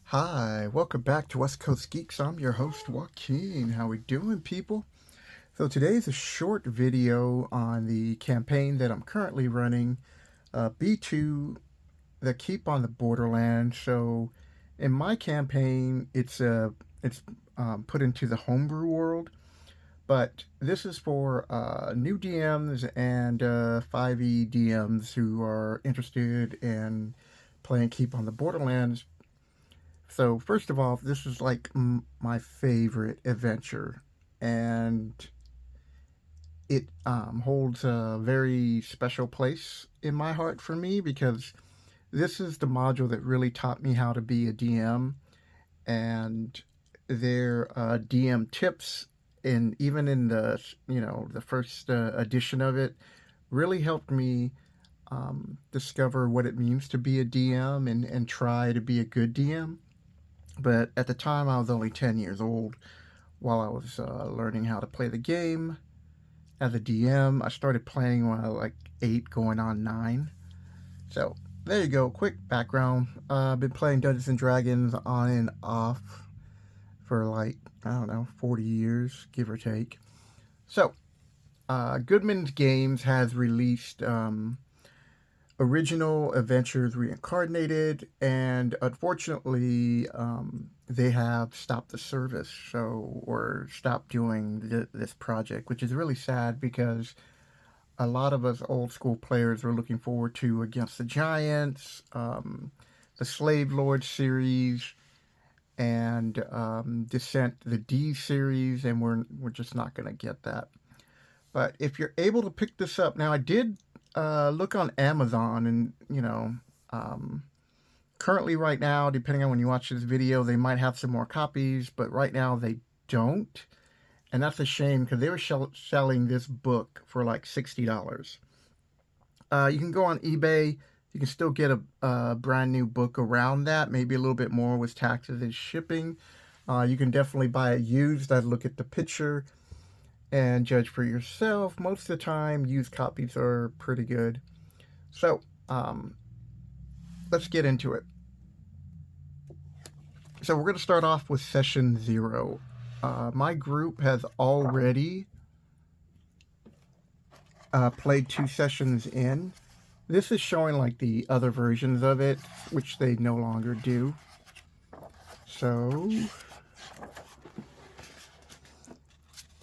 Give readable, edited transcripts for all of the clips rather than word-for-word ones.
Hi, welcome back to West Coast Geeks. I'm your host, Joaquin. How we doing, people? So today's a short video on the campaign that I'm currently running, B2, the Keep on the Borderlands. So in my campaign, it's put into the homebrew world, but this is for new DMs and 5e DMs who are interested in playing Keep on the Borderlands. So, first of all, this is like my favorite adventure, and it holds a very special place in my heart for me because this is the module that really taught me how to be a DM, and their DM tips, and even in the first edition of it, really helped me discover what it means to be a DM and try to be a good DM. But at the time, I was only 10 years old while I was learning how to play the game as a DM. I started playing when I was like 8, going on 9. So there you go. Quick background. I've been playing Dungeons and Dragons on and off for like, I don't know, 40 years, give or take. So, Goodman's Games has released original adventures reincarnated, and unfortunately, they have stopped the service, or stopped doing this project, which is really sad because a lot of us old school players were looking forward to Against the Giants, the Slave Lord series, and Descent, the D series, and we're just not going to get that. But if you're able to pick this up now, I did look on Amazon, and currently right now, depending on when you watch this video, they might have some more copies, but right now they don't, and that's a shame because they were selling this book for like $60. You can go on eBay. You can still get a brand new book around that, maybe a little bit more with taxes and shipping. You can definitely buy it used. I'd look at the picture and judge for yourself. Most of the time, used copies are pretty good. So, let's get into it. So, we're going to start off with session 0. My group has already played 2 sessions in. This is showing like the other versions of it, which they no longer do. So,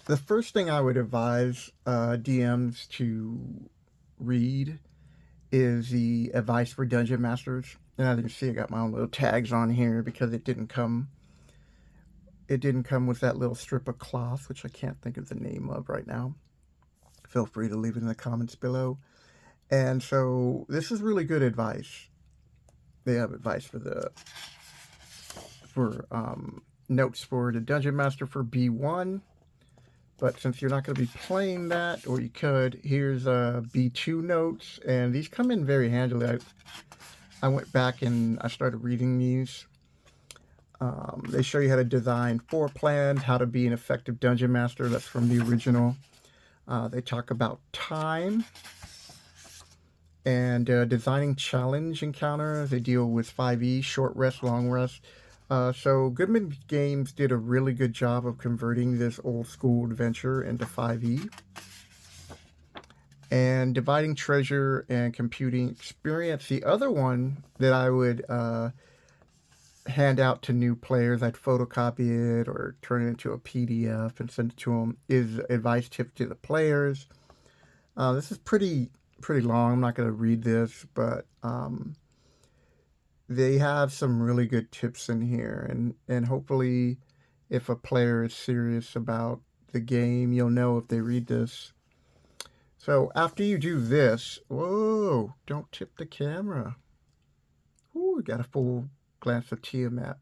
the first thing I would advise DMs to read is the advice for dungeon masters. And as you can see, I got my own little tags on here because it didn't come with that little strip of cloth, which I can't think of the name of right now. Feel free to leave it in the comments below. And so this is really good advice. They have advice for notes for the dungeon master for B1. But since you're not going to be playing that, or you could, here's B2 notes, and these come in very handily. I went back and I started reading these. They show you how to design floor plans, how to be an effective dungeon master. That's from the original. They talk about time and designing challenge encounters. They deal with 5e, short rest, long rest. So Goodman Games did a really good job of converting this old school adventure into 5e. And dividing treasure and computing experience. The other one that I would hand out to new players, I'd photocopy it or turn it into a PDF and send it to them, is advice tips to the players. This is pretty long. I'm not going to read this, but they have some really good tips in here, and hopefully if a player is serious about the game, you'll know if they read this. So after you do this, whoa, don't tip the camera. Ooh, we got a full glance of Tiamat.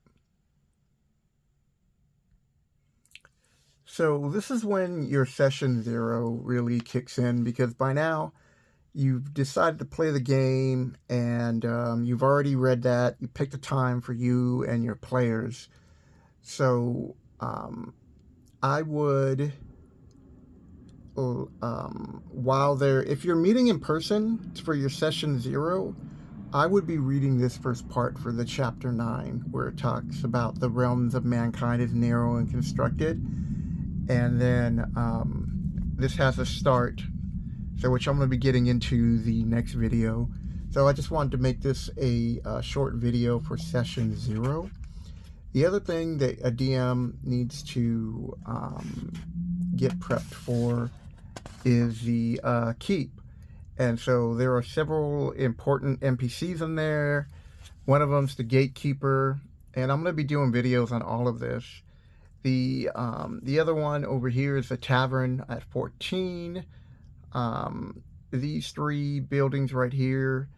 So this is when your session 0 really kicks in, because by now you've decided to play the game, and you've already read that. You picked a time for you and your players. So I would, if you're meeting in person for your session 0, I would be reading this first part for the chapter 9, where it talks about the realms of mankind is narrow and constructed. And then this has a start, so which I'm going to be getting into the next video. So I just wanted to make this a short video for session 0. The other thing that a DM needs to get prepped for is the keep. And so there are several important NPCs in there. One of them's the gatekeeper, and I'm going to be doing videos on all of this. The other one over here is the tavern at 14. These 3 buildings right here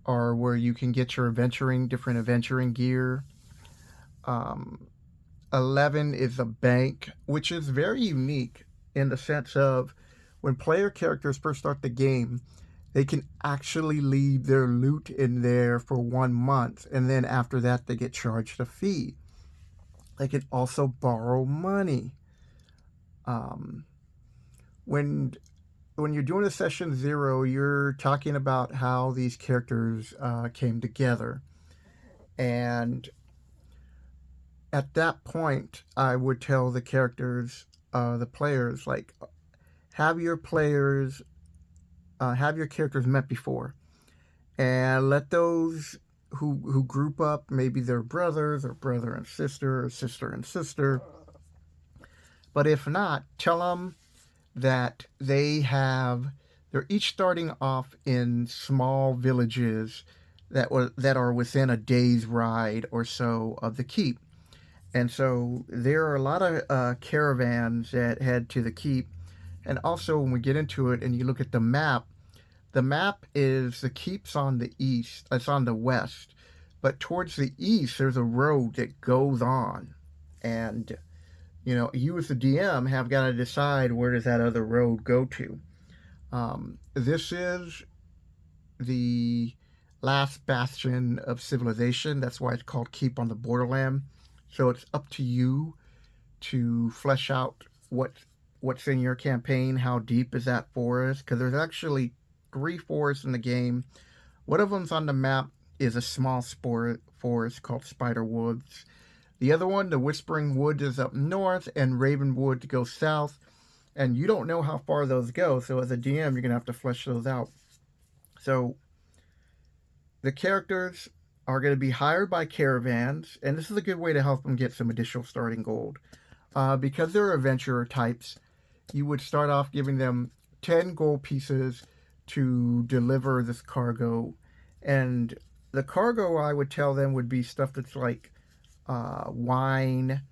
are where you can get your different adventuring gear. 11 is a bank, which is very unique in the sense of when player characters first start the game, they can actually leave their loot in there for 1 month, and then after that they get charged a fee. They can also borrow money. When you're doing a session 0, you're talking about how these characters came together. And at that point, I would tell the characters, the players, like, have your characters met before, and let those who group up, maybe they're brothers or brother and sister or sister and sister, but if not, tell them that they're each starting off in small villages that are within a day's ride or so of the keep. And so there are a lot of caravans that head to the keep. And also when we get into it and you look at the map is the keep's on the east, it's on the west. But towards the east, there's a road that goes on. And, you as the DM have got to decide, where does that other road go to? This is the last bastion of civilization. That's why it's called Keep on the Borderland. So it's up to you to flesh out what's in your campaign. How deep is that forest? Because there's actually 3 forests in the game. One of them's on the map is a small forest called Spider Woods. The other one, the Whispering Wood, is up north, and Ravenwood goes south. And you don't know how far those go, so as a DM, you're going to have to flesh those out. So the characters are going to be hired by caravans, and this is a good way to help them get some additional starting gold. Because they're adventurer types, you would start off giving them 10 gold pieces to deliver this cargo. And the cargo, I would tell them, would be stuff that's like wine,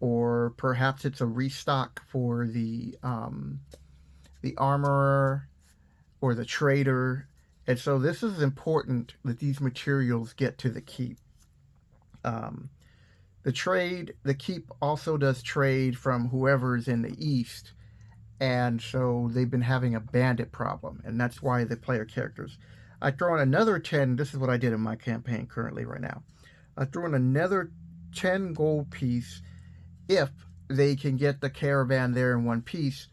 or perhaps it's a restock for the armorer or the trader. And so this is important that these materials get to the keep. The keep also does trade from whoever's in the east. And so they've been having a bandit problem, and that's why the player characters. I throw in another 10. This is what I did in my campaign currently right now. I throw in another 10 gold piece if they can get the caravan there in one piece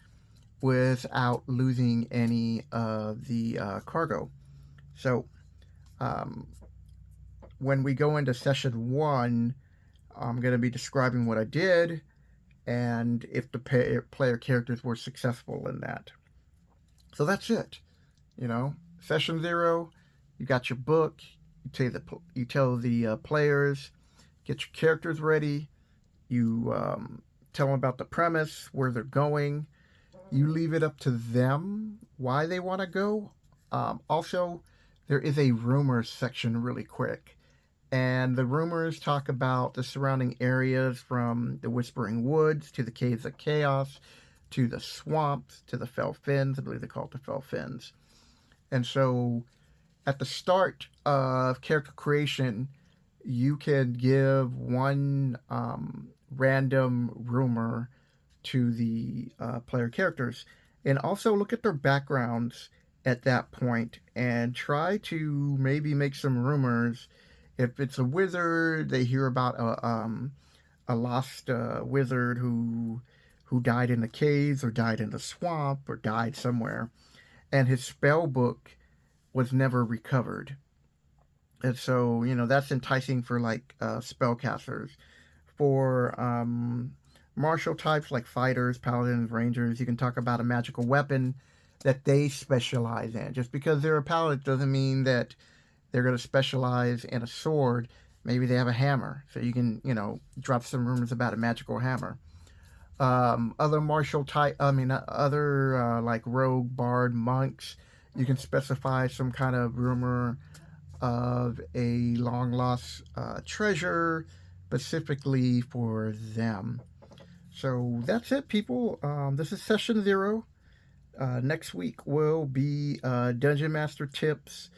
without losing any of the cargo. So when we go into session 1, I'm going to be describing what I did and if the player characters were successful in that. So that's it. Session 0, you got your book. You tell the players, get your characters ready. You tell them about the premise, where they're going. You leave it up to them why they want to go. Also, there is a rumors section really quick. And the rumors talk about the surrounding areas, from the Whispering Woods to the Caves of Chaos to the swamps to the Fell Fens. I believe they call it the Fell Fens. And so at the start of character creation, you can give one random rumor to the player characters, and also look at their backgrounds at that point and try to maybe make some rumors. If it's a wizard, they hear about a lost wizard who died in the caves, or died in the swamp, or died somewhere, and his spell book was never recovered. And so, that's enticing for like spellcasters. For martial types like fighters, paladins, rangers, you can talk about a magical weapon that they specialize in. Just because they're a paladin doesn't mean that they're going to specialize in a sword. Maybe they have a hammer. So you can, drop some rumors about a magical hammer. Other martial type, other like rogue, bard, monks, you can specify some kind of rumor of a long lost treasure specifically for them. So that's it, people. This is session 0. Next week will be Dungeon Master tips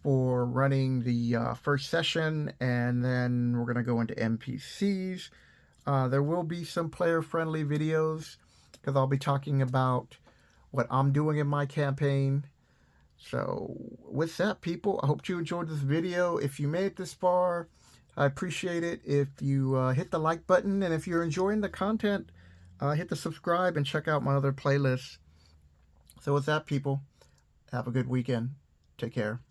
for running the first session, and then we're going to go into NPCs. There will be some player friendly videos because I'll be talking about what I'm doing in my campaign. So, with that, people, I hope you enjoyed this video. If you made it this far, I appreciate it if you hit the like button. And if you're enjoying the content, hit the subscribe and check out my other playlists. So, with that, people, have a good weekend. Take care.